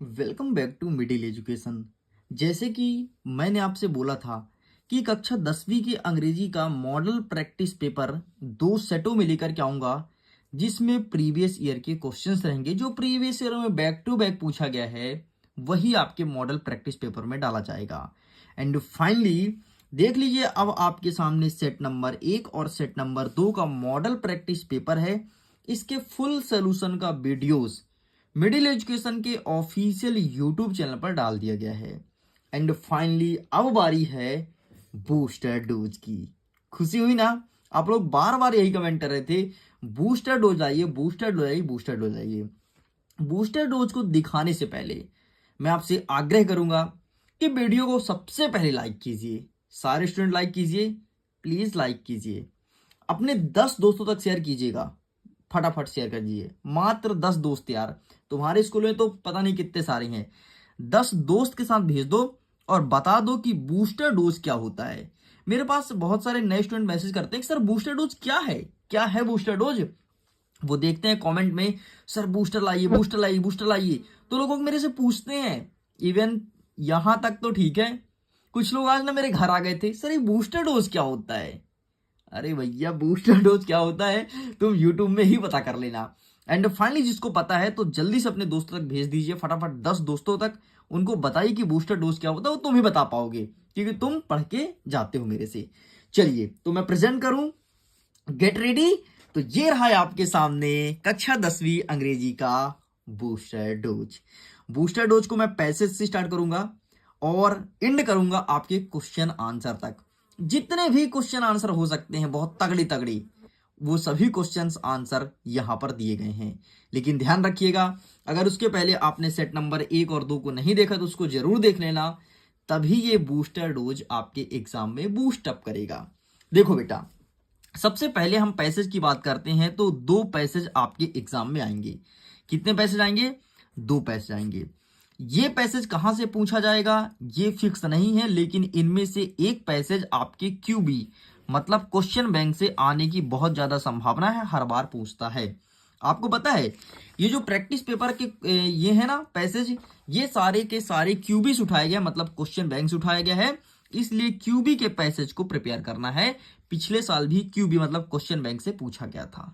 Welcome back to Middle Education. जैसे कि मैंने आपसे बोला था कि कक्षा 10वीं के अंग्रेजी का मॉडल प्रैक्टिस पेपर 2 सेटों में लेकर के आऊँगा, जिसमें प्रीवियस ईयर के क्वेश्चंस रहेंगे। जो प्रीवियस ईयर में बैक टू बैक पूछा गया है वही आपके मॉडल प्रैक्टिस पेपर में डाला जाएगा। एंड फाइनली देख लीजिए, अब आपके सामने सेट नंबर 1 और सेट नंबर 2 का मॉडल प्रैक्टिस पेपर है। इसके फुल सोल्यूशन का वीडियोस मिडिल एजुकेशन के ऑफिशियल यूट्यूब चैनल पर डाल दिया गया है। एंड फाइनली अब बारी है बूस्टर डोज की। खुशी हुई ना? आप लोग बार बार यही कमेंट कर रहे थे, बूस्टर डोज आइए, बूस्टर डोज आइए, बूस्टर डोज आइए। बूस्टर डोज को दिखाने से पहले मैं आपसे आग्रह करूंगा कि वीडियो को सबसे पहले लाइक कीजिए। सारे स्टूडेंट लाइक कीजिए, प्लीज लाइक कीजिए। अपने 10 दोस्तों तक शेयर कीजिएगा, फटाफट शेयर कर दीजिए। मात्र 10 दोस्त यार, तुम्हारे स्कूल में तो पता नहीं कितने सारे हैं। 10 दोस्त के साथ भेज दो और बता दो कि बूस्टर डोज क्या होता है। मेरे पास बहुत सारे नए स्टूडेंट मैसेज करते हैं कि सर बूस्टर डोज क्या है, क्या है बूस्टर डोज। वो देखते हैं कमेंट में, सर बूस्टर लाइए, बूस्टर लाइए, बूस्टर लाइए। तो लोग मेरे से पूछते हैं। इवन यहां तक तो ठीक है, कुछ लोग आज ना मेरे घर आ गए थे, सर ये बूस्टर डोज क्या होता है। अरे भैया, बूस्टर डोज क्या होता है तुम यूट्यूब में ही पता कर लेना। एंड फाइनली जिसको पता है तो जल्दी से अपने दोस्तों तक भेज दीजिए, फटाफट 10 दोस्तों तक उनको बताइए कि बूस्टर डोज क्या होता है। वो तुम ही बता पाओगे क्योंकि तुम पढ़ के जाते हो मेरे से। चलिए तो मैं प्रेजेंट करूं, गेट रेडी। तो ये रहा है आपके सामने कक्षा 10वीं अंग्रेजी का बूस्टर डोज। बूस्टर डोज को मैं पैसेज से स्टार्ट करूंगा और एंड करूंगा आपके क्वेश्चन आंसर तक। जितने भी क्वेश्चन आंसर हो सकते हैं बहुत तगड़ी तगड़ी, वो सभी क्वेश्चंस आंसर यहां पर दिए गए हैं। लेकिन ध्यान रखिएगा, अगर उसके पहले आपने सेट नंबर 1 और 2 को नहीं देखा तो उसको जरूर देख लेना, तभी ये बूस्टर डोज आपके एग्जाम में बूस्ट अप करेगा। देखो बेटा, सबसे पहले हम पैसेज की बात करते हैं तो 2 पैसेज आपके एग्जाम में आएंगे। कितने पैसेज आएंगे? 2 पैसेज आएंगे। ये पैसेज कहां से पूछा जाएगा ये फिक्स नहीं है, लेकिन इनमें से एक पैसेज आपके क्यूबी मतलब क्वेश्चन बैंक से आने की बहुत ज्यादा संभावना है, हर बार पूछता है। आपको पता है ये जो प्रैक्टिस पेपर के ये है ना पैसेज, ये सारे के सारे क्यूबी से उठाया गया, मतलब क्वेश्चन बैंक से उठाया गया है। इसलिए क्यूबी के पैसेज को प्रिपेयर करना है। पिछले साल भी क्यूबी मतलब क्वेश्चन बैंक से पूछा गया था।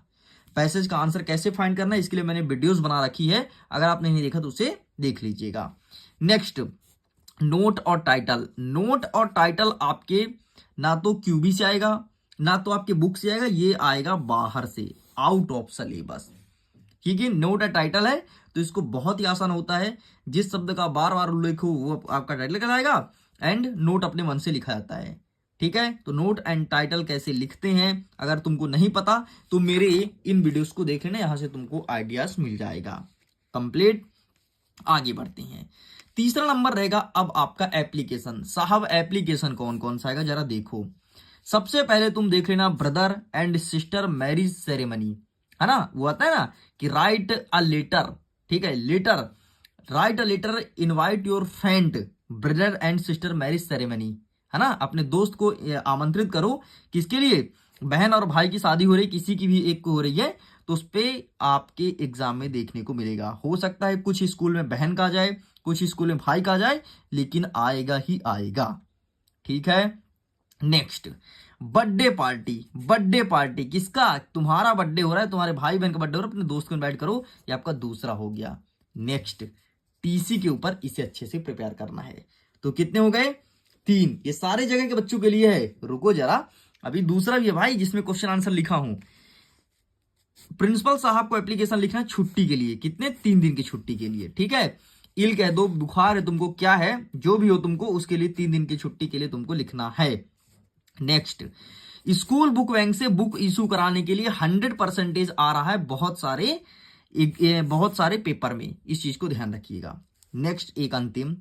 पैसेज का आंसर कैसे फाइंड करना है इसके लिए मैंने वीडियोस बना रखी है, अगर आपने नहीं देखा तो उसे देख लीजिएगा। नेक्स्ट, नोट और टाइटल। नोट और टाइटल आपके ना तो क्यूबी से आएगा ना तो आपके बुक से आएगा, ये आएगा बाहर से, आउट ऑफ सिलेबस। ठीक है, नोट और टाइटल है तो इसको बहुत ही आसान होता है। जिस शब्द का बार बार उल्लेख हो वो आपका टाइटल कहलाएगा एंड नोट अपने मन से लिखा जाता है। ठीक है, तो नोट एंड टाइटल कैसे लिखते हैं अगर तुमको नहीं पता तो मेरे इन वीडियोस को देख लेना, यहां से तुमको आइडियाज मिल जाएगा। कंप्लीट, आगे बढ़ते हैं। तीसरा नंबर रहेगा अब आपका एप्लीकेशन। साहब एप्लीकेशन कौन कौन सा आएगा जरा देखो। सबसे पहले तुम देख लेना brother and sister marriage ceremony, है ना। वो आता है ना कि राइट अ लेटर, ठीक है, letter, write a letter, invite your friend brother and sister marriage ceremony, है ना। अपने दोस्त को आमंत्रित करो, किसके लिए? बहन और भाई की शादी हो रही, किसी की भी एक को हो रही है, तो उस पे आपके एग्जाम में देखने को मिलेगा। हो सकता है कुछ स्कूल में बहन का जाए, कुछ स्कूल में भाई का जाए, लेकिन आएगा ही आएगा। ठीक है। Next, birthday party. Birthday party किसका? तुम्हारा बर्थडे हो रहा है, तुम्हारे भाई बहन का बर्थडे हो रहा है, अपने दोस्त को इनवाइट करो, ये आपका दूसरा हो गया। नेक्स्ट, टीसी के ऊपर इसे अच्छे से प्रिपेयर करना है। तो कितने हो गए? 3। ये सारे जगह के बच्चों के लिए है। रुको जरा, अभी दूसरा भी है भाई जिसमें क्वेश्चन आंसर लिखा हूं। प्रिंसिपल साहब को एप्लीकेशन लिखना है छुट्टी के लिए। कितने? 3 दिन की छुट्टी के लिए। ठीक है, इल कह दो, बुखार है तुमको, क्या है जो भी हो तुमको, उसके लिए 3 दिन की छुट्टी के लिए तुमको लिखना है। नेक्स्ट, स्कूल बुक बैंक से बुक इशू कराने के लिए 100% आ रहा है बहुत सारे पेपर में, इस चीज को ध्यान रखिएगा। नेक्स्ट, एक अंतिम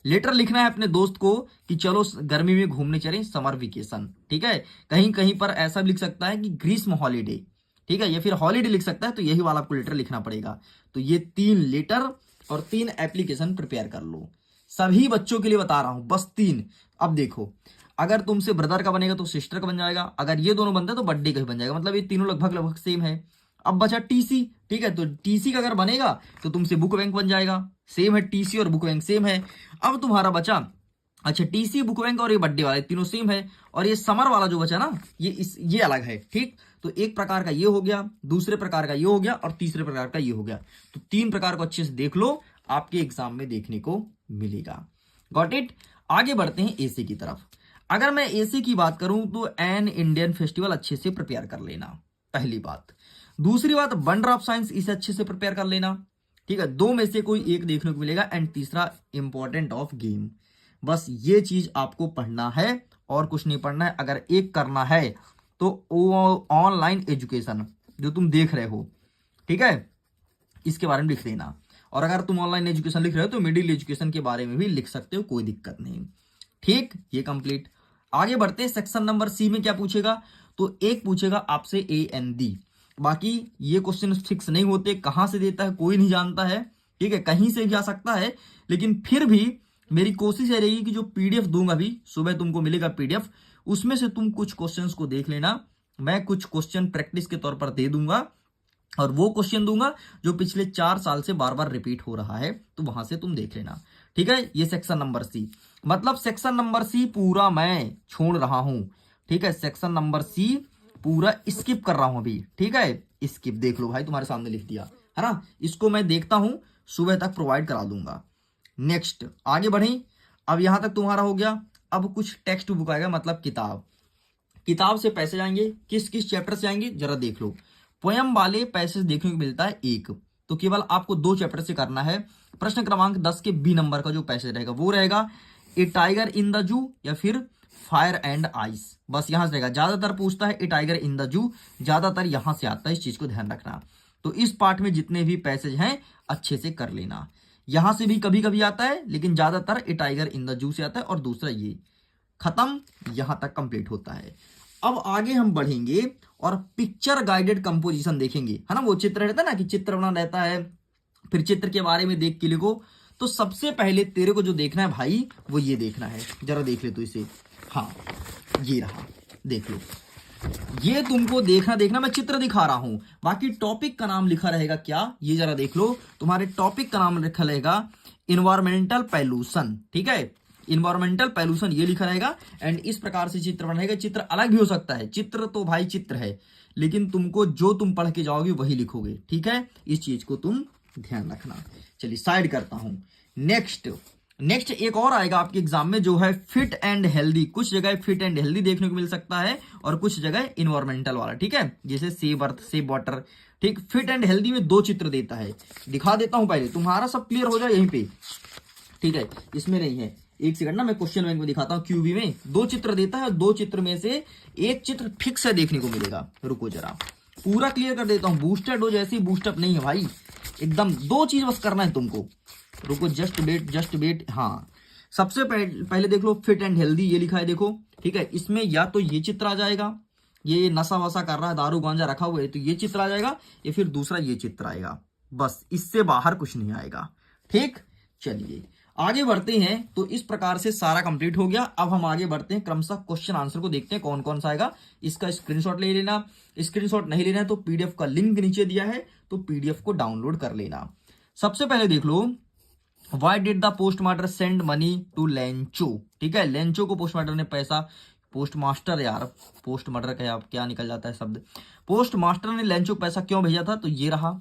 लेटर लिखना है अपने दोस्त को कि चलो गर्मी में घूमने चलें, समर वेकेशन। ठीक है, कहीं कहीं पर ऐसा भी लिख सकता है कि ग्रीष्म हॉलीडे, ठीक है, या फिर हॉलीडे लिख सकता है, तो यही वाला आपको लेटर लिखना पड़ेगा। तो ये 3 लेटर और 3 एप्लीकेशन प्रिपेयर कर लो। सभी बच्चों के लिए बता रहा हूं, बस 3। अब देखो, अगर तुमसे ब्रदर का बनेगा तो सिस्टर का बन जाएगा, अगर ये दोनों बनते हैं तो बर्थडे का ही बन जाएगा, मतलब ये तीनों लगभग लगभग सेम है। अब बचा टीसी, ठीक है, तो टीसी का अगर बनेगा तो तुमसे बुक बैंक बन जाएगा, सेम है, टीसी और बुक बैंक सेम है। अब तुम्हारा बचा, अच्छा टीसी बुक बैंक और ये बर्थडे वाला तीनों सेम है, और ये समर वाला जो बचा ना ये अलग है, ठीक। तो एक प्रकार का ये हो गया, दूसरे प्रकार का ये हो गया, और तीसरे प्रकार का ये हो गया। तो तीन प्रकार को अच्छे से देख लो, आपके एग्जाम में देखने को मिलेगा। Got it. आगे बढ़ते हैं एसी की तरफ। अगर मैं एसी की बात करूं तो एन इंडियन फेस्टिवल अच्छे से प्रिपेयर कर लेना, पहली बात। दूसरी बात, वंडर ऑफ साइंस, इसे अच्छे से प्रिपेयर कर लेना, ठीक है, दो में से कोई एक देखने को मिलेगा। एंड तीसरा, इंपॉर्टेंट ऑफ गेम। बस ये चीज आपको पढ़ना है और कुछ नहीं पढ़ना है। अगर एक करना है तो ऑनलाइन एजुकेशन जो तुम देख रहे हो, ठीक है, इसके बारे में लिख देना। और अगर तुम ऑनलाइन एजुकेशन लिख रहे हो तो मिडिल एजुकेशन के बारे में भी लिख सकते हो, कोई दिक्कत नहीं, ठीक। ये कंप्लीट। आगे बढ़ते हैं, सेक्शन नंबर सी में क्या पूछेगा, तो एक पूछेगा आपसे ए एन डी। बाकी ये क्वेश्चन फिक्स नहीं होते, कहां से देता है कोई नहीं जानता है, ठीक है, कहीं से भी आ सकता है। लेकिन फिर भी मेरी कोशिश ये रहेगी कि जो पीडीएफ दूंगा, अभी सुबह तुमको मिलेगा पीडीएफ, उसमें से तुम कुछ क्वेश्चंस को देख लेना। मैं कुछ क्वेश्चन प्रैक्टिस के तौर पर दे दूंगा, और वो क्वेश्चन दूंगा जो पिछले 4 साल से बार बार रिपीट हो रहा है, तो वहां से तुम देख लेना, ठीक है। ये सेक्शन नंबर सी, मतलब सेक्शन नंबर सी पूरा मैं छोड़ रहा हूं, ठीक है, सेक्शन नंबर सी पूरा स्किप कर रहा हूं अभी, ठीक है, स्किप। देख लो भाई, तुम्हारे सामने लिख दिया है ना, इसको मैं देखता हूं, सुबह तक प्रोवाइड करा दूंगा। नेक्स्ट आगे बढ़े। अब यहां तक तुम्हारा हो गया। अब कुछ टेक्स्ट बुक आएगा, मतलब किताब। किताब से पैसे जाएंगे, किस किस चैप्टर से आएंगे जरा देख लो। पोयम वाले पैसे देखने को मिलता है एक, तो केवल आपको 2 चैप्टर से करना है। प्रश्न क्रमांक 10 के बी नंबर का जो पैसेज रहेगा वो रहेगा ए टाइगर इन द जू या फिर फायर एंड आइस, बस यहां से रहेगा। ज्यादातर पूछता है ए टाइगर इन द जू, ज्यादातर यहां से आता है, इस चीज को ध्यान रखना। तो इस पार्ट में जितने भी पैसेज हैं अच्छे से कर लेना। यहां से भी कभी कभी आता है, लेकिन ज्यादातर ए टाइगर इन द जू से आता है। और दूसरा ये खत्म, यहां तक कंप्लीट होता है। अब आगे हम बढ़ेंगे और पिक्चर गाइडेड कंपोजिशन देखेंगे, है ना। वो चित्र रहता है ना कि चित्र बना रहता है, फिर चित्र के बारे में देख के लिखो। तो सबसे पहले तेरे को जो देखना है भाई, वो ये देखना है, जरा देख ले तो इसे। हाँ, ये रहा, देख लो। ये तुमको देखना, मैं चित्र दिखा रहा हूं, बाकी टॉपिक का नाम लिखा रहेगा क्या, ये जरा देख लो। तुम्हारे टॉपिक का नाम लिखा रहेगा इन्वायरमेंटल पॉल्यूशन, ठीक है, इन्वायरमेंटल पॉल्यूशन ये लिखा रहेगा। एंड इस प्रकार से चित्र बनेगा। चित्र अलग भी हो सकता है, चित्र तो भाई चित्र है, लेकिन तुमको जो तुम पढ़ के जाओगे वही लिखोगे, ठीक है, इस चीज को तुम ध्यान रखना। चलिए साइड करता हूं। नेक्स्ट एक और आएगा आपके एग्जाम में, जो है फिट एंड हेल्दी। कुछ जगह फिट एंड हेल्दी देखने को मिल सकता है और कुछ जगह इन्वायरमेंटल वाला, ठीक है, जैसे सेव अर्थ सेव वाटर, ठीक। फिट एंड हेल्दी में 2 चित्र देता है, दिखा देता हूं पहले, तुम्हारा सब क्लियर हो जाए यहीं पे, ठीक है, इसमें नहीं है। एक सेकंड ना, मैं क्वेश्चन बैंक में दिखाता हूं। क्यूबी में 2 चित्र देता है, और 2 चित्र में से एक चित्र फिक्स है देखने को मिलेगा। रुको जरा, पूरा क्लियर कर देता हूं। बूस्टर डोज ऐसी बूस्टअप नहीं है भाई, एकदम 2 चीज बस करना है तुमको। रुको, जस्ट वेट। हाँ, सबसे पहले देख लो फिट एंड हेल्दी, ये लिखा है देखो, ठीक है। इसमें या तो ये चित्र आ जाएगा, ये नशा वसा कर रहा है, दारू गांजा रखा हुआ है, तो ये चित्र आ जाएगा, या फिर दूसरा ये चित्र आएगा, बस इससे बाहर कुछ नहीं आएगा, ठीक। चलिए आगे बढ़ते हैं। तो इस प्रकार से सारा कंप्लीट हो गया। अब हम आगे बढ़ते हैं, क्रमशः क्वेश्चन आंसर को देखते हैं कौन कौन सा आएगा। इसका स्क्रीनशॉट ले लेना, स्क्रीनशॉट नहीं लेना है तो पीडीएफ का लिंक नीचे दिया है, तो पीडीएफ को डाउनलोड कर लेना। सबसे पहले देख लो, why did the postmaster send money to Lencho, ठीक है, लेंचो को पोस्टमास्टर ने पैसा, पोस्टमास्टर यार, पोस्टमास्टर क्या निकल जाता है शब्द, पोस्टमास्टर ने लेंचो को पैसा क्यों भेजा था, तो ये रहा।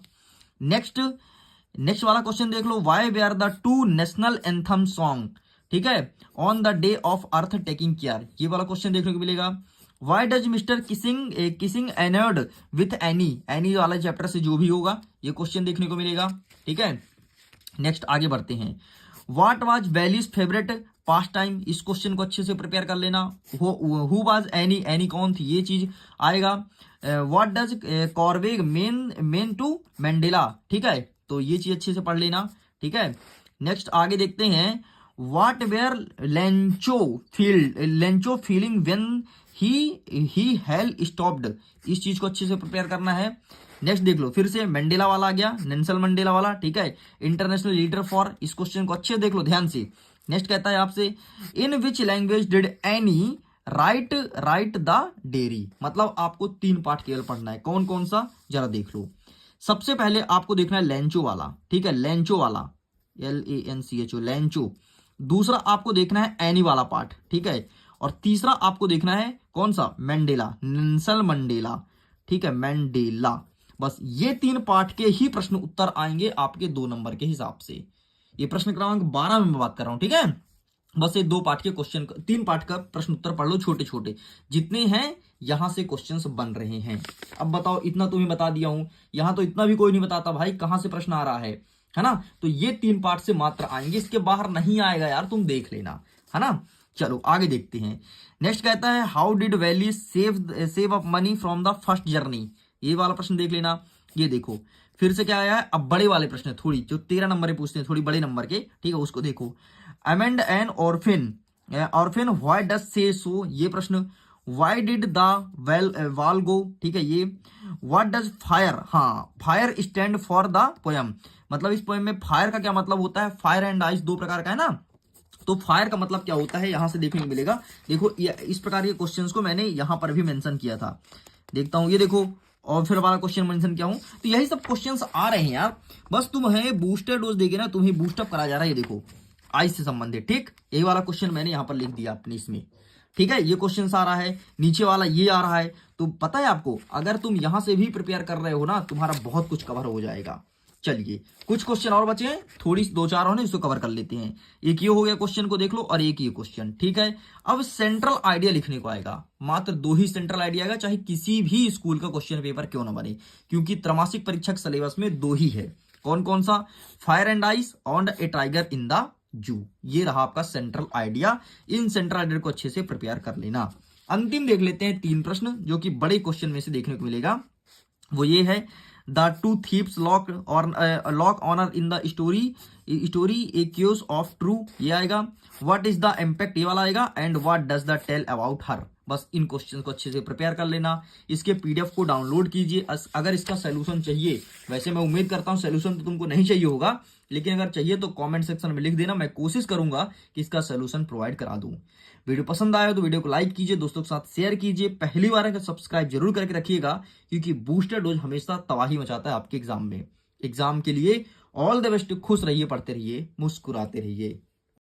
नेक्स्ट वाला क्वेश्चन देख लो, why were the 2 national anthem song, ठीक है, on the day of earth taking care, ये वाला क्वेश्चन देखने को मिलेगा। Why does mister Keesing annoyed with Anne वाला चैप्टर से जो भी होगा, ये क्वेश्चन देखने को मिलेगा, ठीक है। नेक्स्ट आगे बढ़ते हैं। What was valleys favourite past time, इस क्वेश्चन को अच्छे से प्रिपेयर कर लेना। हु वाज एनी कौन थी, ये चीज आएगा। What does courage mean to Mandela, ठीक है, तो ये चीज अच्छे से पढ़ लेना, ठीक है। नेक्स्ट आगे देखते हैं। What were Lencho feeling when he hail stopped, इस चीज को अच्छे से प्रिपेयर करना है। नेक्स्ट देख लो, फिर से मंडेला वाला आ गया, नेल्सन मंडेला वाला, ठीक है, इंटरनेशनल लीडर फॉर, इस क्वेश्चन को अच्छे देख लो ध्यान से। नेक्स्ट कहता है आपसे, in which language did Anne write the diary, मतलब आपको 3 पार्ट केवल पढ़ना है, कौन कौन सा जरा देख लो। सबसे पहले आपको देखना है लेंचो वाला, ठीक है, लेंचो वाला, LANCHO, लेंचो। दूसरा आपको देखना है एनी वाला पार्ट, ठीक है। और तीसरा आपको देखना है कौन सा, मंडेला, नेल्सन मंडेला, ठीक है, मंडेला। बस ये 3 पार्ट के ही प्रश्न उत्तर आएंगे आपके 2 नंबर के हिसाब से। ये प्रश्न क्रमांक 12 में मैं बात कर रहा हूं, ठीक है। बस ये 2 पार्ट के क्वेश्चन, 3 पार्ट का प्रश्न उत्तर पढ़ लो, छोटे छोटे जितने हैं यहां से क्वेश्चंस बन रहे हैं। अब बताओ, इतना तुम्हें बता दिया हूं, यहां तो इतना भी कोई नहीं बताता भाई कहां से प्रश्न आ रहा है ना। तो ये 3 पार्ट से मात्र आएंगे, इसके बाहर नहीं आएगा यार, तुम देख लेना, है ना। चलो आगे देखते हैं। नेक्स्ट कहता है how did valley save up money from the first journey. ये वाला प्रश्न देख लेना। ये देखो फिर से क्या आया है, अब बड़े वाले प्रश्न थोड़ी, जो 13 नंबर के पूछते हैं, थोड़ी बड़े नंबर के, ठीक है, उसको देखो। Amanda an orphan why does say so, ये प्रश्न। व्हाई डिड द वाल गो, ठीक है, ये। व्हाट डज फायर, हाँ, fire stand for the poem, मतलब इस पोयम में फायर का क्या मतलब होता है, फायर एंड आइस 2 प्रकार का है ना, तो फायर का मतलब क्या होता है यहां से देखने को मिलेगा। देखो इस प्रकार के क्वेश्चंस को मैंने यहां पर भी मेंशन किया था, देखता हूं, ये देखो, और फिर वाला क्वेश्चन मेंशन किया हूं। तो यही सब क्वेश्चंस आ रहे हैं यार, बस तुम्हें बूस्टर डोज देके ना तुम्हें बूस्टअप करा जा रहा है। ये देखो आइस से संबंधित, ठीक, यही वाला क्वेश्चन मैंने यहां पर लिख दिया अपने इसमें, ठीक है। ये क्वेश्चन आ रहा है, नीचे वाला ये आ रहा है। तो पता है आपको, अगर तुम यहां से भी प्रिपेयर कर रहे हो ना, तुम्हारा बहुत कुछ कवर हो जाएगा। चलिए कुछ क्वेश्चन और बचे हैं, थोड़ी 2-4 और इसको कवर कर लेते हैं। एक ये हो गया, क्वेश्चन को देख लो, और एक ये क्वेश्चन, ठीक है। अब सेंट्रल आइडिया लिखने को आएगा, मात्र 2 ही सेंट्रल आइडिया आएगा, चाहे किसी भी स्कूल का क्वेश्चन पेपर क्यों ना बने, क्योंकि त्रैमासिक परीक्षक सिलेबस में 2 ही है। कौन कौन सा, फायर एंड आइस और ए टाइगर इन द जू। ये रहा आपका central idea. In central idea को अच्छे से प्रिपेयर कर लेना। अंतिम देख लेते हैं 3 प्रश्न जो कि बड़े क्वेश्चन में से देखने को मिलेगा। वो ये है, the 2 thieves lock owner in the story accuse of true, ये आएगा। व्हाट इज द इम्पैक्ट, ये वाला आएगा। And what does the tell about her. बस इन क्वेश्चंस को अच्छे से प्रिपेयर कर लेना। इसके पीडीएफ को डाउनलोड कीजिए। अगर इसका सोल्यूशन चाहिए, वैसे मैं उम्मीद करता हूं सोल्यूशन तो तुमको नहीं चाहिए होगा, लेकिन अगर चाहिए तो कमेंट सेक्शन में लिख देना, मैं कोशिश करूंगा कि इसका सोल्यूशन प्रोवाइड करा दूं। वीडियो पसंद आया तो वीडियो को लाइक कीजिए, दोस्तों के साथ शेयर कीजिए, पहली बार है सब्सक्राइब जरूर करके रखिएगा, क्योंकि बूस्टर डोज हमेशा तबाही मचाता है आपके एग्जाम में। एग्जाम के लिए ऑल द बेस्ट, खुश रहिए, पढ़ते रहिए, मुस्कुराते रहिए।